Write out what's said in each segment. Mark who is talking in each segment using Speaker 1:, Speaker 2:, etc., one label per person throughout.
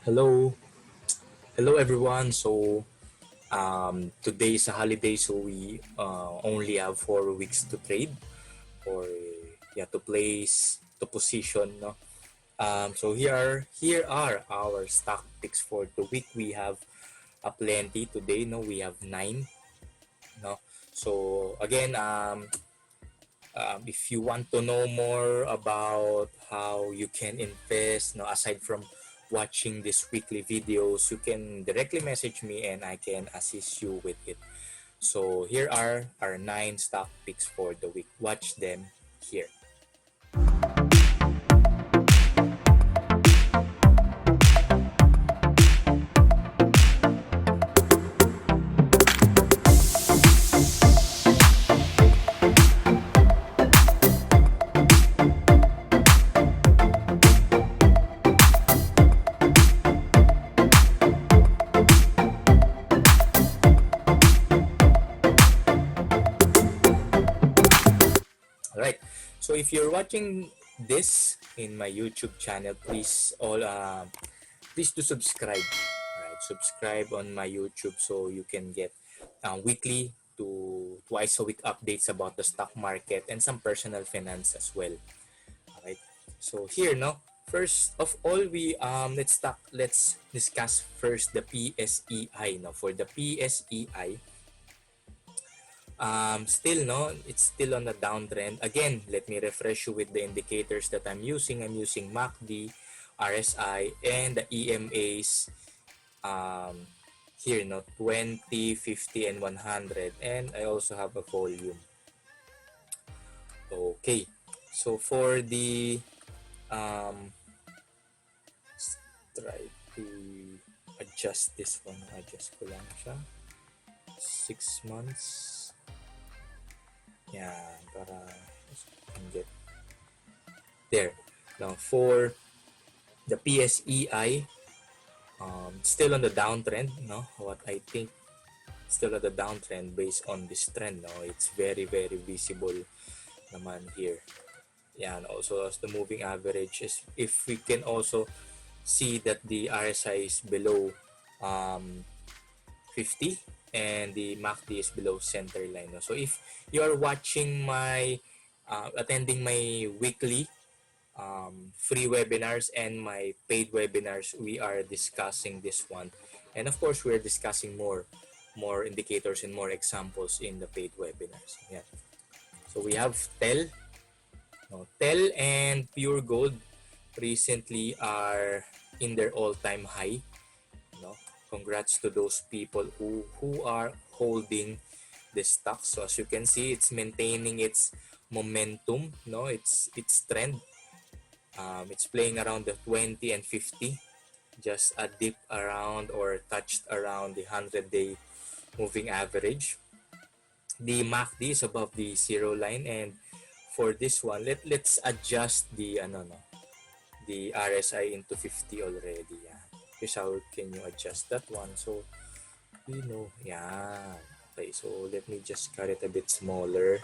Speaker 1: Hello, hello everyone. Today is a holiday, so we only have 4 weeks to trade or to place to position. No, here are our stock picks for the week. We have a plenty today. No, we have nine. No, so again, if you want to know more about how you can invest, no, aside from watching these weekly videos, you can directly message me and I can assist you with it. So here are our nine stock picks for the week. Watch them here. All right. So if you're watching this in my YouTube channel, please do subscribe. All right, subscribe on my YouTube so you can get weekly to twice a week updates about the stock market and some personal finance as well. All right. So here, no. First of all, let's discuss first the PSEI. No, for the PSEI, still no, it's still on a downtrend. Again, let me refresh you with the indicators that I'm using. I'm using MACD, RSI, and the EMAs um, here, no, 20, 50, and 100. And I also have a volume. Okay, so for the um, try to adjust this one. Adjust ko lang siya. 6 months. Yan, para get there. Now, for the PSEI, still on the downtrend, no? What I think still on the downtrend based on this trend, no? It's very, very visible naman here. Yan, also as the moving average is, if we can also see that the RSI is below 50 and the MACD is below center line. No? So if you are watching attending my weekly free webinars and my paid webinars, we are discussing this one. And of course, we're discussing more indicators and more examples in the paid webinars. Yeah. So we have TEL. No, TEL and Pure Gold recently are in their all-time high. No? Congrats to those people who are holding the stock. So as you can see, it's maintaining its momentum. No, its trend. It's playing around the 20 and 50, just a dip around or touched around the 100-day moving average. The MACD is above the zero line, and for this one, let's adjust the RSI into 50 already. Yeah. Here's how can you adjust that one. So we know, yeah. Okay, so let me just cut it a bit smaller,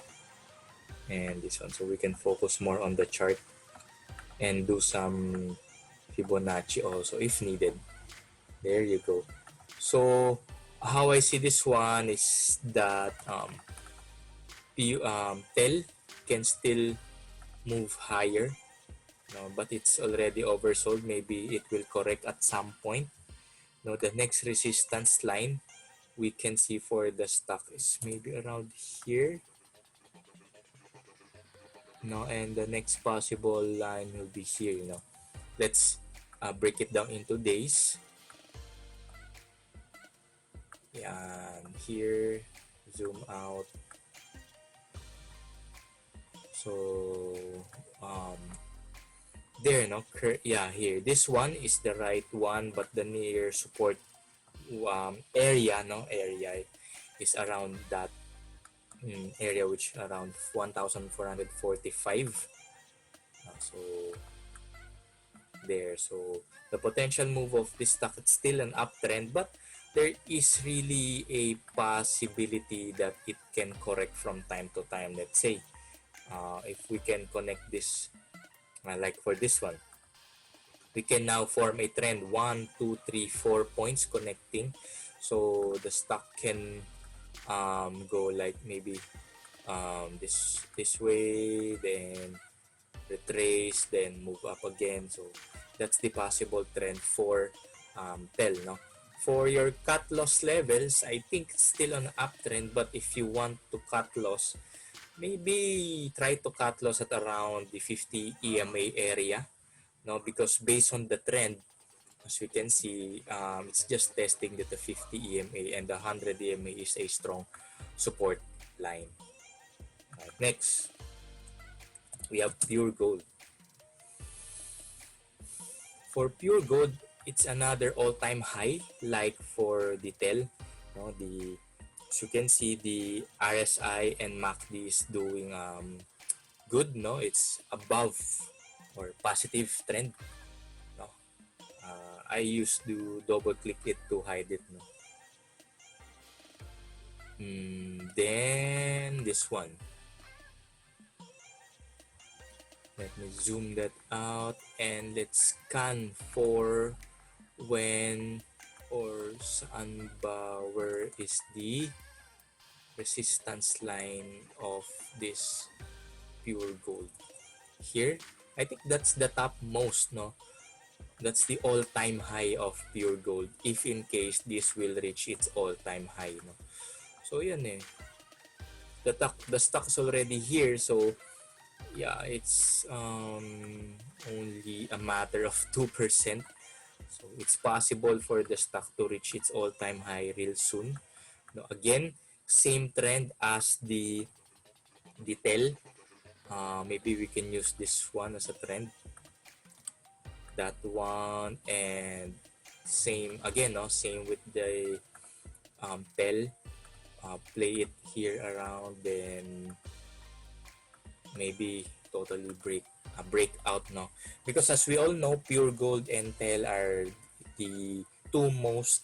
Speaker 1: and this one, so we can focus more on the chart and do some Fibonacci also if needed. There you go. So how I see this one is that TEL can still move higher, no, but it's already oversold. Maybe it will correct at some point. No, the next resistance line we can see for the stock is maybe around here. No, and the next possible line will be here. Let's break it down into days. Yan, here, zoom out. So there, no, here, this one is the right one, but the near support area is around that area, which around 1445. So there, so the potential move of this stock, it's still an uptrend, but there is really a possibility that it can correct from time to time. Let's say if we can connect this like for this one, we can now form a trend, 1, 2, 3, 4 points connecting. So the stock can go like maybe this way, then retrace, then move up again. So that's the possible trend for TEL. No? For your cut loss levels, I think it's still on uptrend, but if you want to cut loss, maybe try to cut loss at around the 50 EMA area. No, because based on the trend, as we can see, it's just testing that the 50 EMA and the 100 EMA is a strong support line. Next, we have pure gold. For pure gold, it's another all-time high, like for the TEL. No, as you can see, the RSI and MACD is doing good. No, it's above or positive trend. No, I used to double click it to hide it. No. Then this one. Let me zoom that out and let's scan for when or saan ba, where is the resistance line of this pure gold. Here, I think that's the top most, no? That's the all-time high of pure gold if in case this will reach its all-time high, no? So yan eh. The stock is already here, so yeah, it's only a matter of 2%. So it's possible for the stock to reach its all-time high real soon. No, again, same trend as the TEL. Maybe we can use this one as a trend. That one, and same again, no? Same with the TEL. Play it here around, then maybe totally break out, no, because as we all know, pure gold and TEL are the two most,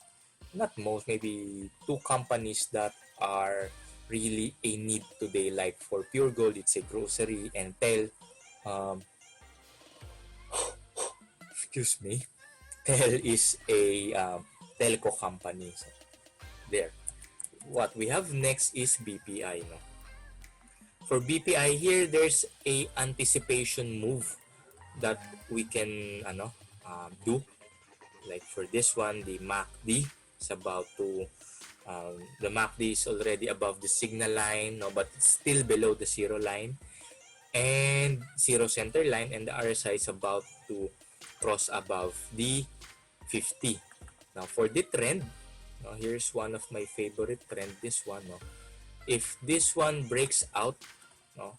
Speaker 1: not most, maybe two companies that are really a need today. Like for pure gold, it's a grocery, and TEL excuse me, TEL is a telco company. So there. What we have next is BPI, no. For BPI here, there's a anticipation move that we can do. Like for this one, the MACD is about to the MACD is already above the signal line, no, but it's still below the zero line and zero center line, and the RSI is about to cross above the 50. Now for the trend, no, here's one of my favorite trend, this one, no. If this one breaks out, no,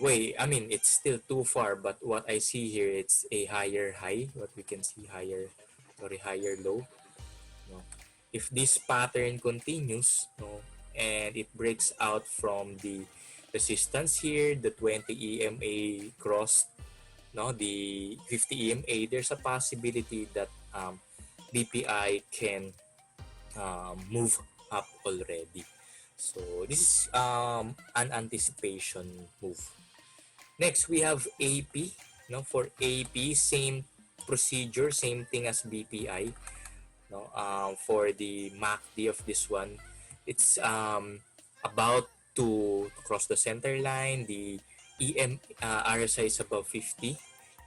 Speaker 1: wait, I mean, it's still too far, but what I see here, it's a higher high, what we can see, higher low, no. If this pattern continues, no, and it breaks out from the resistance here, the 20 EMA crossed, no, the 50 EMA, there's a possibility that BPI can move up already. So this is an anticipation move. Next, we have AP. No, for AP, same procedure, same thing as BPI. No, for the MACD of this one, it's about to cross the center line. The RSI is above 50.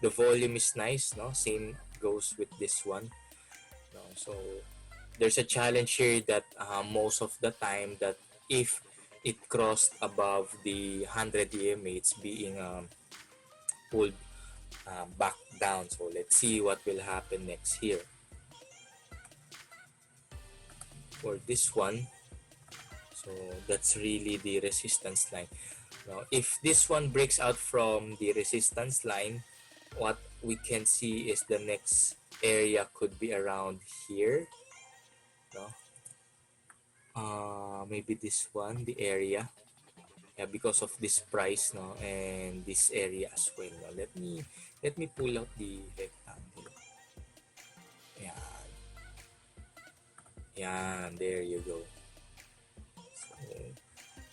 Speaker 1: The volume is nice. No, same goes with this one. No, so there's a challenge here that most of the time that if it crossed above the 100 EMA, it's being pulled back down. So let's see what will happen next here. For this one, so that's really the resistance line. Now, if this one breaks out from the resistance line, what we can see is the next area could be around here. No? Maybe this one, the area, yeah, because of this price, no, and this area as well, no. Let me pull out the rectangle. Yeah, there you go. So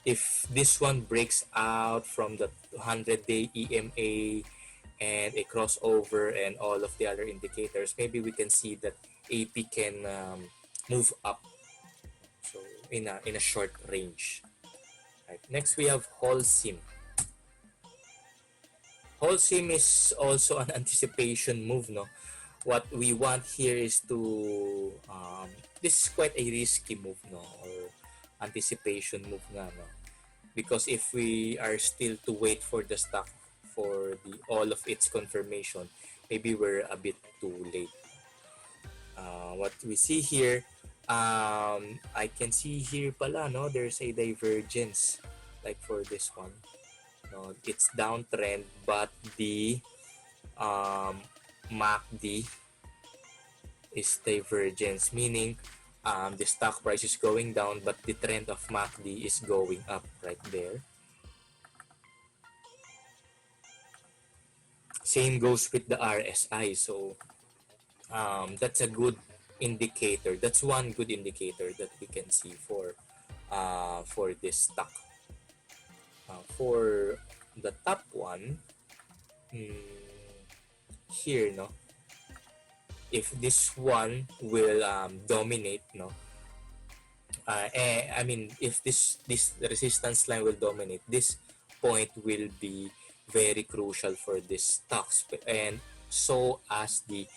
Speaker 1: if this one breaks out from the 100-day EMA, and a crossover and all of the other indicators, maybe we can see that AP can move up, so in a short range. Right. Next we have Holcim. Holcim is also an anticipation move, no? What we want here is to this is quite a risky move, no, or anticipation move nga, no, because if we are still to wait for the stock for the all of its confirmation, maybe we're a bit too late. What we see here, I can see here pala, no, there's a divergence like for this one, no, it's downtrend but the um, MACD is divergence, meaning the stock price is going down but the trend of MACD is going up right there. Same goes with the RSI. So that's a good indicator. That's one good indicator that we can see for this stock. For the top one, here, no, if this one will dominate, no, I mean, if this resistance line will dominate, this point will be very crucial for this stocks, and so as the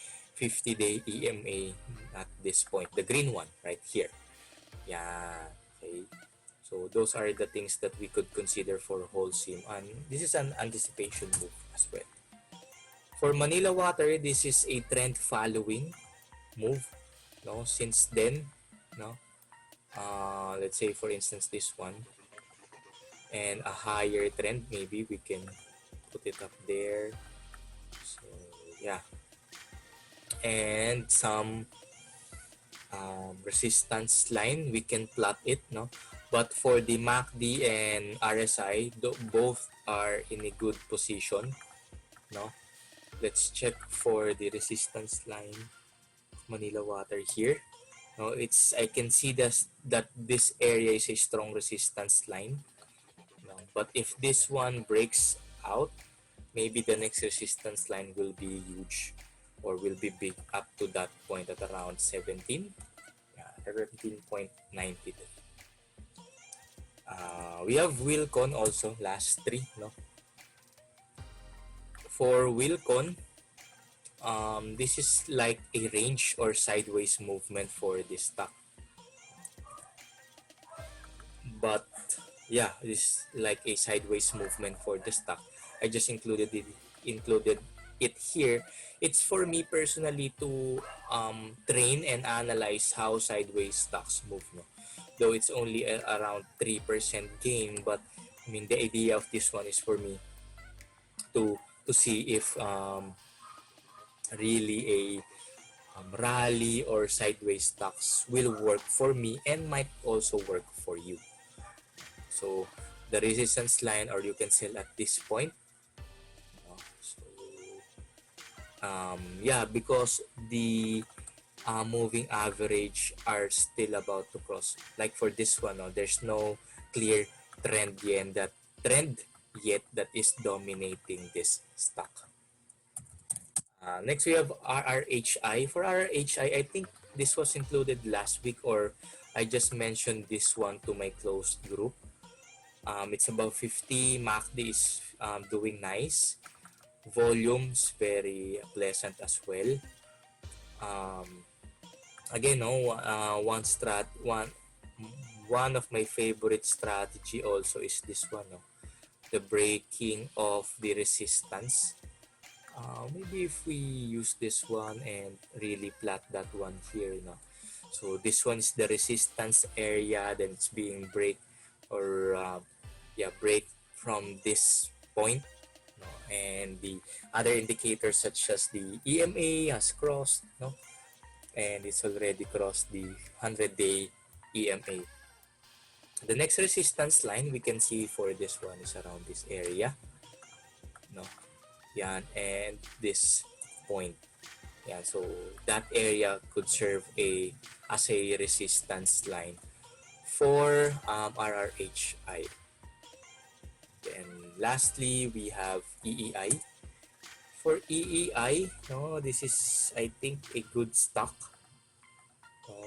Speaker 1: 50-day EMA at this point, the green one right here. Yeah, okay. So those are the things that we could consider for Holcim, and this is an anticipation move as well. For Manila Water, this is a trend following move, no, since then, no. Let's say for instance this one, and a higher trend, maybe we can put it up there. So yeah, and some resistance line, we can plot it, no, but for the MACD and RSI, both are in a good position, no. Let's check for the resistance line, Manila Water here. No, it's, I can see that this area is a strong resistance line. No, but if this one breaks out, maybe the next resistance line will be huge or will be big up to that point at around 17. Yeah, 17.92. We have WCON also, last three, no. For WCON, this is like a range or sideways movement for this stock, but yeah, this is like a sideways movement for the stock. I just included it here. It's for me personally to train and analyze how sideways stocks move, no, though it's only around 3% gain, but I mean the idea of this one is for me to see if really a rally or sideways stocks will work for me and might also work for you. So the resistance line, or you can sell at this point. So yeah, because the moving average are still about to cross. Like for this one, there's no clear trend yet that is dominating this stock. Next we have RRHI. For RRHI, I think this was included last week, or I just mentioned this one to my closed group. It's above 50. MACD is doing nice. Volumes very pleasant as well. Again, no, one of my favorite strategy also is this one, no, the breaking of the resistance. Maybe if we use this one and really plot that one here, no. So this one is the resistance area, then it's being break from this point, no, and the other indicators such as the EMA has crossed, no, and it's already crossed the 100-day EMA. The next resistance line we can see for this one is around this area, no. Yan, and this point. Yeah, so that area could serve as a resistance line for RRHI. And lastly, we have EEI. For EEI, no, this is, I think, a good stock,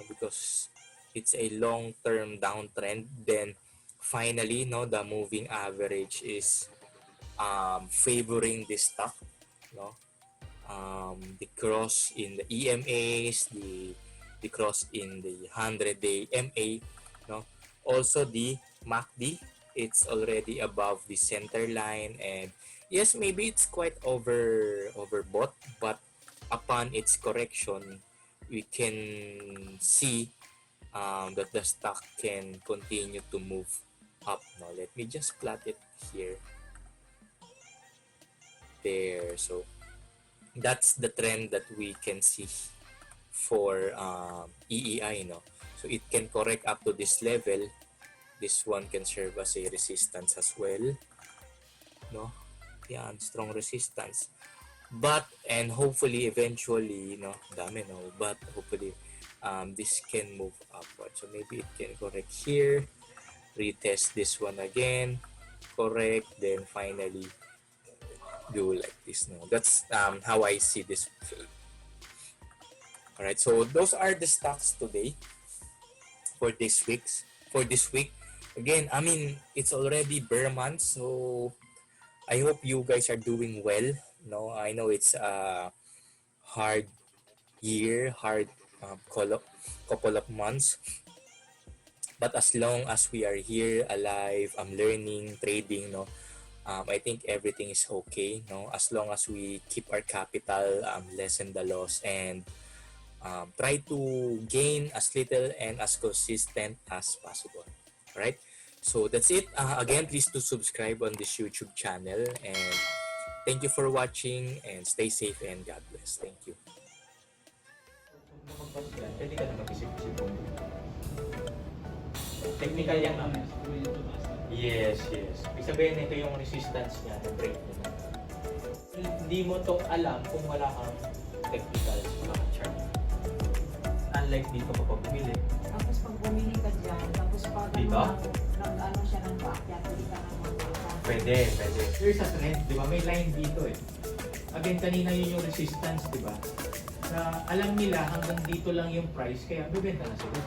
Speaker 1: because it's a long-term downtrend. Then finally, no, the moving average is favoring this stock, no. The cross in the EMAs, the cross in the 100-day MA, no. Also the MACD, it's already above the center line, and yes, maybe it's quite overbought, but upon its correction, we can see that the stock can continue to move up. Now let me just plot it here, there. So that's the trend that we can see for EEI, no. So it can correct up to this level. This one can serve as a resistance as well, no. Yan, strong resistance. But and hopefully eventually, no, dami, no, but hopefully this can move upward. So maybe it can correct here, retest this one again, correct, then finally do like this, no. That's how I see this film. All right, so those are the stocks today for this week. Again, I mean, it's already bear month, so I hope you guys are doing well. No, I know it's a hard year, hard couple of months, but as long as we are here alive, I'm learning, trading, no, I think everything is okay, no, as long as we keep our capital, lessen the loss, and try to gain as little and as consistent as possible. Right? So that's it. Again, please do subscribe on this YouTube channel, and thank you for watching, and stay safe and God bless. Thank you. Pwede ka na mag-isip-isip mo. Technical yan, ma'am. Yes. Ibig sabihin, ito yung resistance niya, yung break niya. Hindi mo to alam kung wala kang technical sa chart. Unlike dito kapag bumili.
Speaker 2: Tapos pag bumili ka dyan, tapos pag
Speaker 1: dito?
Speaker 2: nag-ano siya ng paakyat, hindi ka nang magpapakyan.
Speaker 1: Pwede. There's a trend, di ba? May line dito eh. Again, kanina yun yung resistance, di ba? Na alam nila hanggang dito lang yung price, kaya bibenta na sila.